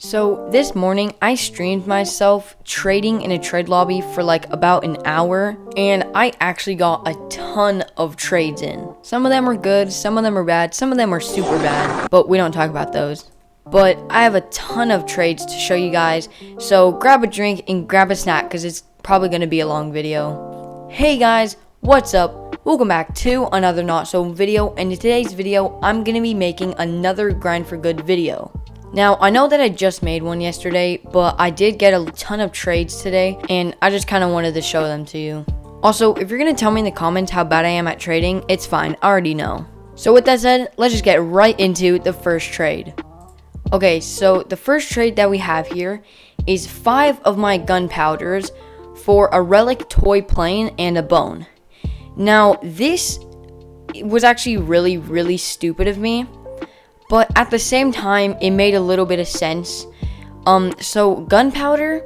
So this morning I streamed myself trading in a trade lobby for like about an hour, and I actually got a ton of trades in. Some of them were good, some of them were bad, some of them were super bad, but we don't talk about those. But I have a ton of trades to show you guys, so grab a drink and grab a snack because it's probably going to be a long video. Hey guys, what's up? Welcome back to another not so video, and in today's video I'm going to be making another grind for good video. Now, I know that I just made one yesterday, but I did get a ton of trades today, and I just kind of wanted to show them to you. Also, if you're going to tell me in the comments how bad I am at trading, it's fine, I already know. So with that said, let's just get right into the first trade. Okay, so the first trade that we have here is 5 of my gunpowders for a relic toy plane and a bone. Now, this was actually really stupid of me, but at the same time, it made a little bit of sense. So gunpowder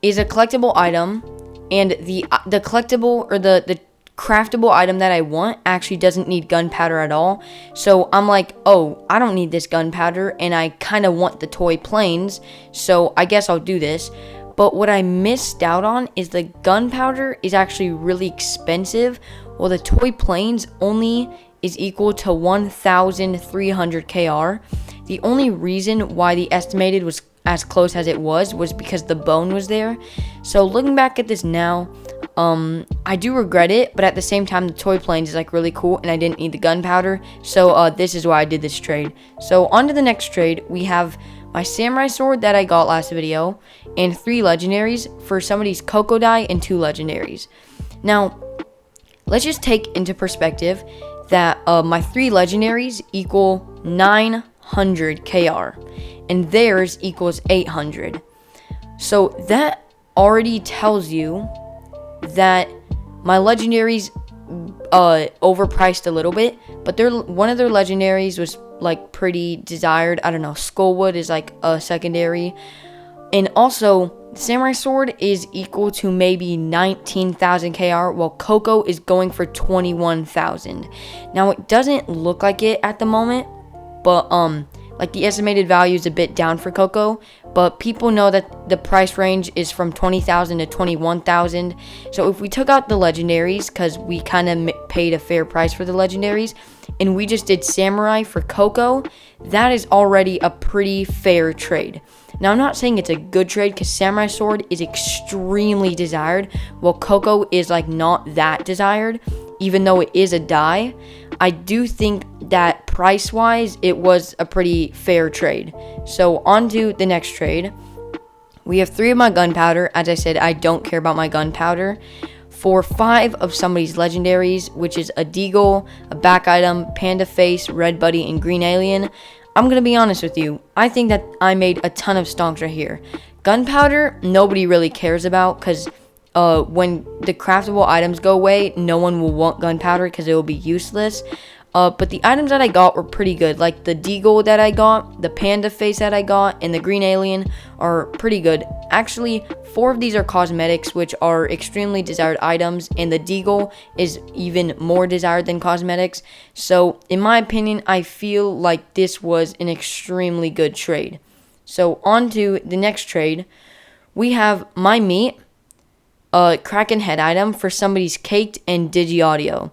is a collectible item, and the collectible or the craftable item that I want actually doesn't need gunpowder at all. So I'm like, oh, I don't need this gunpowder, and I kind of want the toy planes, so I guess I'll do this. But what I missed out on is the gunpowder is actually really expensive, while the toy planes only is equal to 1,300 KR. The only reason why the estimated was as close as it was because the bone was there. So looking back at this now, I do regret it, but at the same time, the toy planes is like really cool, and I didn't need the gunpowder. So this is why I did this trade. So on to the next trade, we have my samurai sword that I got last video, and 3 legendaries for somebody's Coco die and 2 legendaries. Now, let's just take into perspective that my 3 legendaries equal 900 KR, and theirs equals 800. So that already tells you that my legendaries overpriced a little bit, but one of their legendaries was like pretty desired. I don't know, Skullwood is like a secondary, and also samurai sword is equal to maybe 19,000 KR, while Coco is going for 21,000. Now it doesn't look like it at the moment, but like the estimated value is a bit down for Coco, but people know that the price range is from 20,000 to 21,000. So if we took out the legendaries, because we kind of paid a fair price for the legendaries, and we just did samurai for Coco, that is already a pretty fair trade. Now, I'm not saying it's a good trade because samurai sword is extremely desired, while Coco is like not that desired, even though it is a die. I do think that price-wise, it was a pretty fair trade. So on to the next trade. We have 3 of my gunpowder. As I said, I don't care about my gunpowder. For 5 of somebody's legendaries, which is a Deagle, a back item, Panda Face, Red Buddy, and Green Alien. I'm going to be honest with you. I think that I made a ton of stonks right here. Gunpowder, nobody really cares about because when the craftable items go away, no one will want gunpowder because it will be useless. But the items that I got were pretty good. Like the Deagle that I got, the Panda Face that I got, and the Green Alien are pretty good. Actually, 4 of these are cosmetics, which are extremely desired items, and the Deagle is even more desired than cosmetics. So, in my opinion, I feel like this was an extremely good trade. So, on to the next trade. We have my meat, Kraken head item for somebody's Caked and Digi Audio.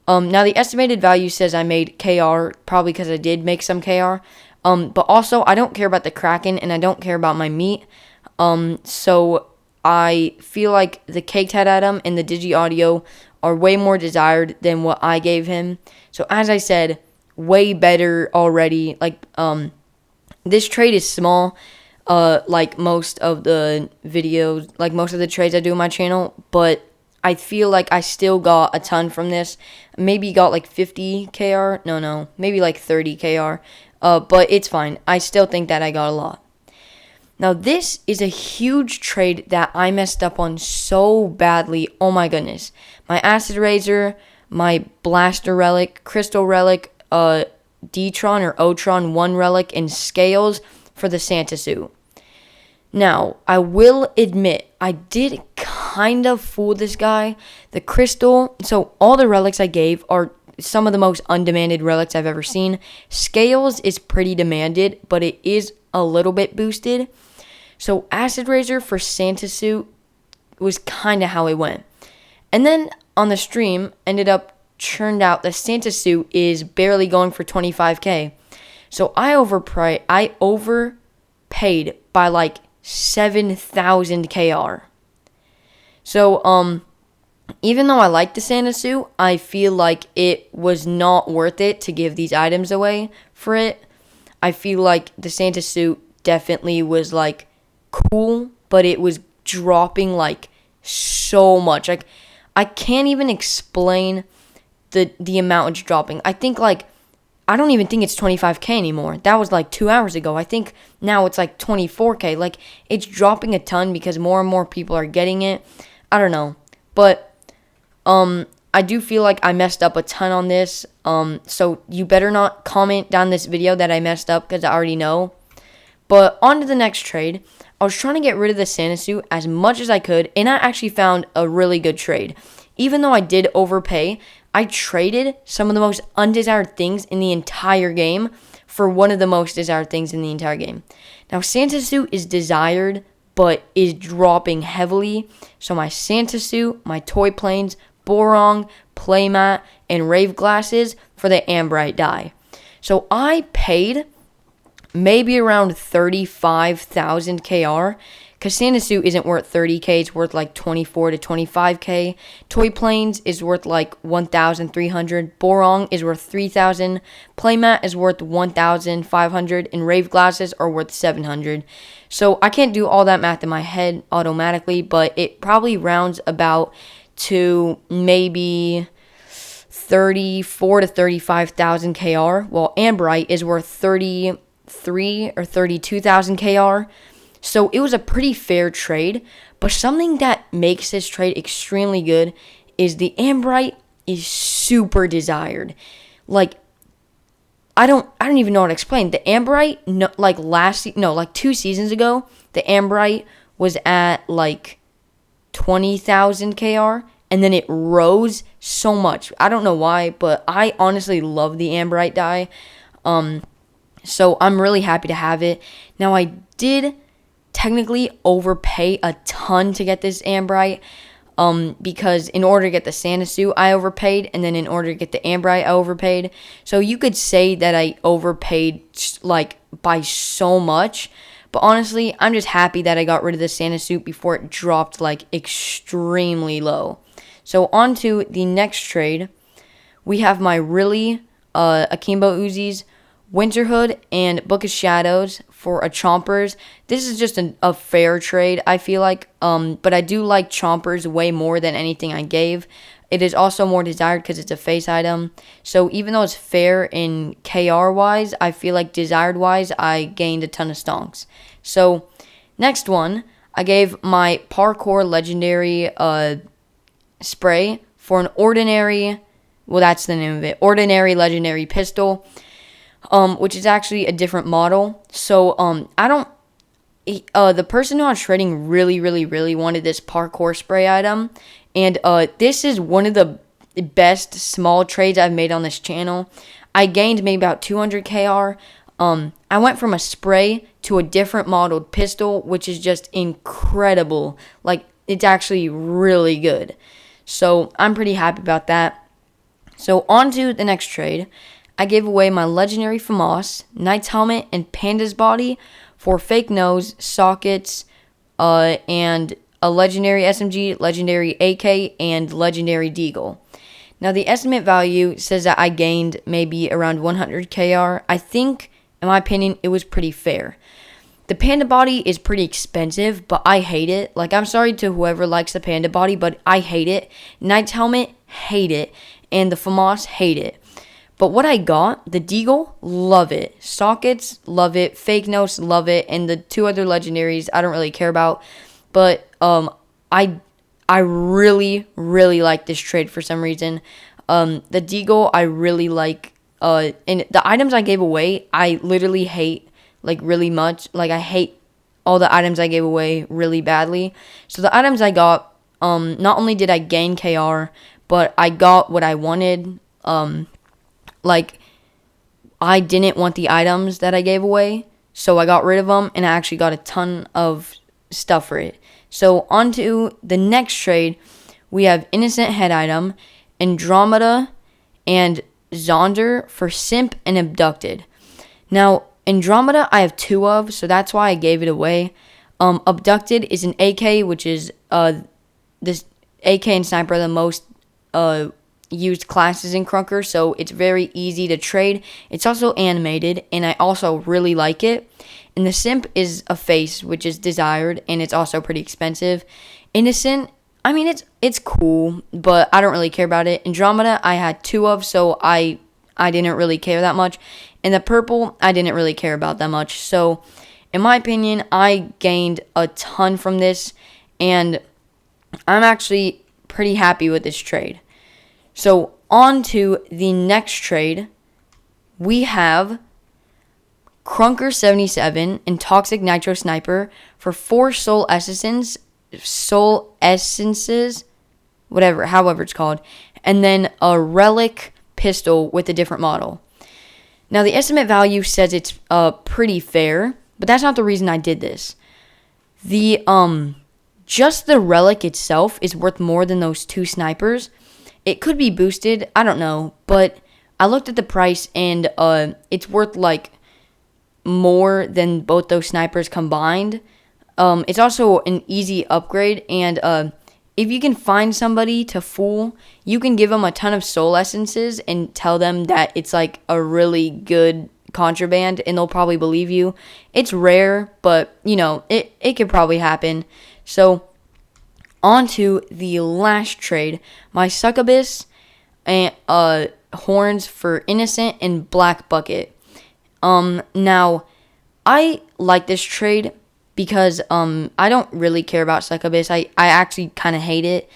Now, the estimated value says I made KR, probably because I did make some KR. But also, I don't care about the Kraken, and I don't care about my meat. So I feel like the Caked head item and the Digi Audio are way more desired than what I gave him. So as I said, way better already. Like, this trade is small, like most of the videos, like most of the trades I do on my channel, but I feel like I still got a ton from this. Maybe got like 50 KR. No, maybe like 30 KR. But it's fine. I still think that I got a lot. Now, this is a huge trade that I messed up on so badly. Oh my goodness. My Acid Razor, my Blaster Relic, Crystal Relic, D-Tron or O-Tron 1 Relic, and Scales for the Santa suit. Now, I will admit, I did kind of fool this guy. The crystal, so all the relics I gave are some of the most undemanded relics I've ever seen. Scales is pretty demanded, but it is a little bit boosted. So Acid Razor for Santa Suit was kind of how it went. And then on the stream, turned out the Santa Suit is barely going for 25k. So I overpaid by like 7,000 KR. So, even though I like the Santa Suit, I feel like it was not worth it to give these items away for it. I feel like the Santa Suit definitely was like cool, but it was dropping like so much. Like, I can't even explain the amount it's dropping. I don't even think it's 25k anymore. That was like 2 hours ago. I think now it's like 24k. Like, it's dropping a ton because more and more people are getting it. I don't know. But I do feel like I messed up a ton on this. So you better not comment down this video that I messed up because I already know. But on to the next trade. I was trying to get rid of the Santa Suit as much as I could, and I actually found a really good trade. Even though I did overpay, I traded some of the most undesired things in the entire game for one of the most desired things in the entire game. Now, Santa Suit is desired, but is dropping heavily. So my Santa Suit, my toy planes, Borong, playmat, and rave glasses for the Ambrite die. So I paid maybe around 35,000 KR, because Santa Suit isn't worth 30k, it's worth like 24 to 25k. Toy Planes is worth like 1,300. Borong is worth 3,000. Playmat is worth 1,500. And Rave Glasses are worth 700. So I can't do all that math in my head automatically, but it probably rounds about to maybe 34 to 35,000 KR. While Ambrite is worth 33 or 32,000 KR. So it was a pretty fair trade, but something that makes this trade extremely good is the Ambrite is super desired. Like, I don't even know how to explain. The Ambrite, like 2 seasons ago, the Ambrite was at like 20,000 KR, and then it rose so much. I don't know why, but I honestly love the Ambrite die. So I'm really happy to have it. Now, I did technically overpay a ton to get this Ambrite, because in order to get the Santa Suit, I overpaid, and then in order to get the Ambrite, I overpaid. So you could say that I overpaid like by so much, but honestly, I'm just happy that I got rid of the Santa Suit before it dropped like extremely low. So on to the next trade. We have my really Akimbo Uzis, Winter Hood, and Book of Shadows for a Chompers. This is just a fair trade, I feel like. But I do like Chompers way more than anything I gave. It is also more desired because it's a face item. So even though it's fair in KR-wise, I feel like desired-wise, I gained a ton of stonks. So next one, I gave my Parkour Legendary spray for an ordinary, well, that's the name of it, Ordinary Legendary Pistol. Which is actually a different model. So, the person who I was trading really wanted this parkour spray item. And, this is one of the best small trades I've made on this channel. I gained maybe about 200 KR. I went from a spray to a different modeled pistol, which is just incredible. Like, it's actually really good. So, I'm pretty happy about that. So, on to the next trade. I gave away my Legendary FAMAS, Knight's Helmet, and Panda's Body for Fake Nose, Sockets, and a Legendary SMG, Legendary AK, and Legendary Deagle. Now, the estimate value says that I gained maybe around 100 KR. I think, in my opinion, it was pretty fair. The Panda Body is pretty expensive, but I hate it. Like, I'm sorry to whoever likes the Panda Body, but I hate it. Knight's Helmet, hate it. And the FAMAS, hate it. But what I got, the Deagle, love it. Sockets, love it. Fake Nose, love it. And the 2 other legendaries, I don't really care about. But I really like this trade for some reason. The Deagle, I really like. And the items I gave away, I literally hate, like, really much. Like, I hate all the items I gave away really badly. So the items I got, not only did I gain KR, but I got what I wanted. like, I didn't want the items that I gave away, so I got rid of them, and I actually got a ton of stuff for it. So on to the next trade, we have Innocent Head Item, Andromeda, and Zonder for Simp and Abducted. Now, Andromeda I have 2 of, so that's why I gave it away. Abducted is an AK, which is this AK and Sniper are the most used classes in Krunker, so it's very easy to trade. It's also animated, and I also really like it. And the Simp is a face, which is desired, and it's also pretty expensive. Innocent, I mean, it's cool, but I don't really care about it. Andromeda I had 2 of, so I didn't really care that much. And the purple, I didn't really care about that much. So, in my opinion, I gained a ton from this, and I'm actually pretty happy with this trade. So, on to the next trade, we have Krunker 77 and Toxic Nitro Sniper for 4 soul essences, however it's called, and then a relic pistol with a different model. Now, the estimate value says it's pretty fair, but that's not the reason I did this. The just the relic itself is worth more than those 2 snipers. It could be boosted, I don't know, but I looked at the price, and it's worth like more than both those snipers combined. It's also an easy upgrade, and if you can find somebody to fool, you can give them a ton of soul essences and tell them that it's like a really good contraband, and they'll probably believe you. It's rare, but you know, it could probably happen. So on to the last trade, my Succubus and horns for Innocent and Black Bucket. Now I like this trade because I don't really care about Succubus. I actually kind of hate it.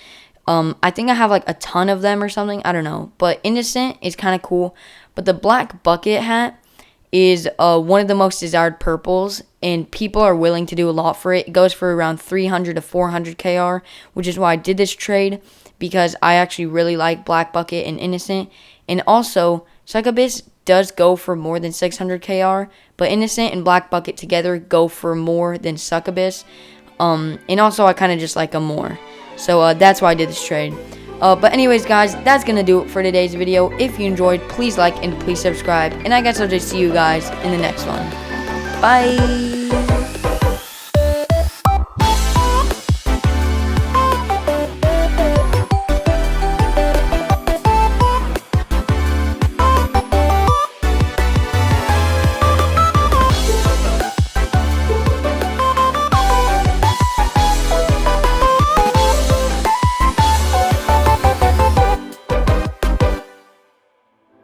I think I have like a ton of them or something. I don't know. But Innocent is kind of cool. But the Black Bucket hat is one of the most desired purples, and people are willing to do a lot for it. It goes for around 300 to 400 KR, which is why I did this trade, because I actually really like Black Bucket and Innocent. And also, Succubus does go for more than 600 KR, but Innocent and Black Bucket together go for more than Succubus. And also, I kind of just like them more. So that's why I did this trade. But anyways, guys, that's going to do it for today's video. If you enjoyed, please like and please subscribe. And I guess I'll just see you guys in the next one. Bye!